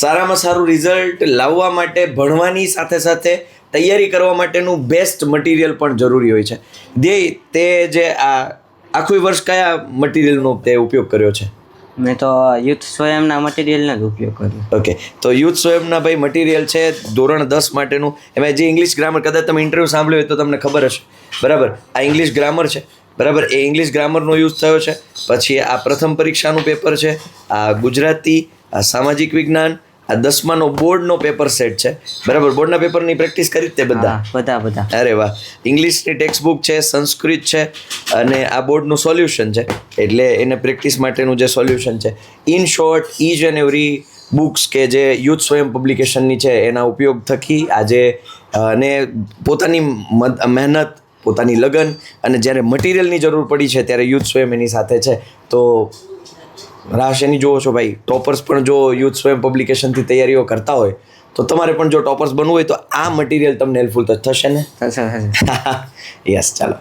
સારામાં સારું રિઝલ્ટ લાવવા માટે ભણવાની સાથે સાથે તૈયારી કરવા માટેનું બેસ્ટ મટીરિયલ પણ જરૂરી હોય છે. ધ્યેય, તે જે આ આખું વર્ષ કયા મટીરિયલનો તે ઉપયોગ કર્યો છે? મેં તો યુથ સ્વયંના મટીરિયલનો જ ઉપયોગ કર્યો. ઓકે, તો યુથ સ્વયંના ભાઈ મટીરિયલ છે ધોરણ 10 માટેનું. એમાં જે ઇંગ્લિશ ગ્રામર, કદાચ તમે ઇન્ટરવ્યૂ સાંભળ્યો હોય તો તમને ખબર હશે, બરાબર? આ ઇંગ્લિશ ગ્રામર છે, બરાબર? એ ઇંગ્લિશ ગ્રામરનો યુઝ થયો છે. પછી આ પ્રથમ પરીક્ષાનું પેપર છે, આ ગુજરાતી, આ સામાજિક વિજ્ઞાન, આ 10માનો બોર્ડનો પેપર સેટ છે, બરાબર? બોર્ડના પેપરની પ્રેક્ટિસ કરી જ તે બધા? બધા. અરે વાહ. ઇંગ્લિશની ટેક્સ્ટ બુક છે, સંસ્કૃત છે, અને આ બોર્ડનું સોલ્યુશન છે, એટલે એને પ્રેક્ટિસ માટેનું જે સોલ્યુશન છે. In short, each and every books કે જે યુથ સ્વયં પબ્લિકેશનની છે એના ઉપયોગ થકી આજે અને પોતાની મહેનત, પોતાની લગન, અને જ્યારે મટીરિયલની જરૂર પડી છે ત્યારે યુથ સ્વયં એની સાથે છે. તો રાહ શેની જોવો છો ભાઈ? ટોપર્સ પણ જો યુથ સ્વયં પબ્લિકેશનથી તૈયારીઓ કરતા હોય તો તમારે પણ જો ટોપર્સ બનવું હોય તો આ મટીરિયલ તમને હેલ્પફુલ થશે ને? થશે. યસ, ચાલો.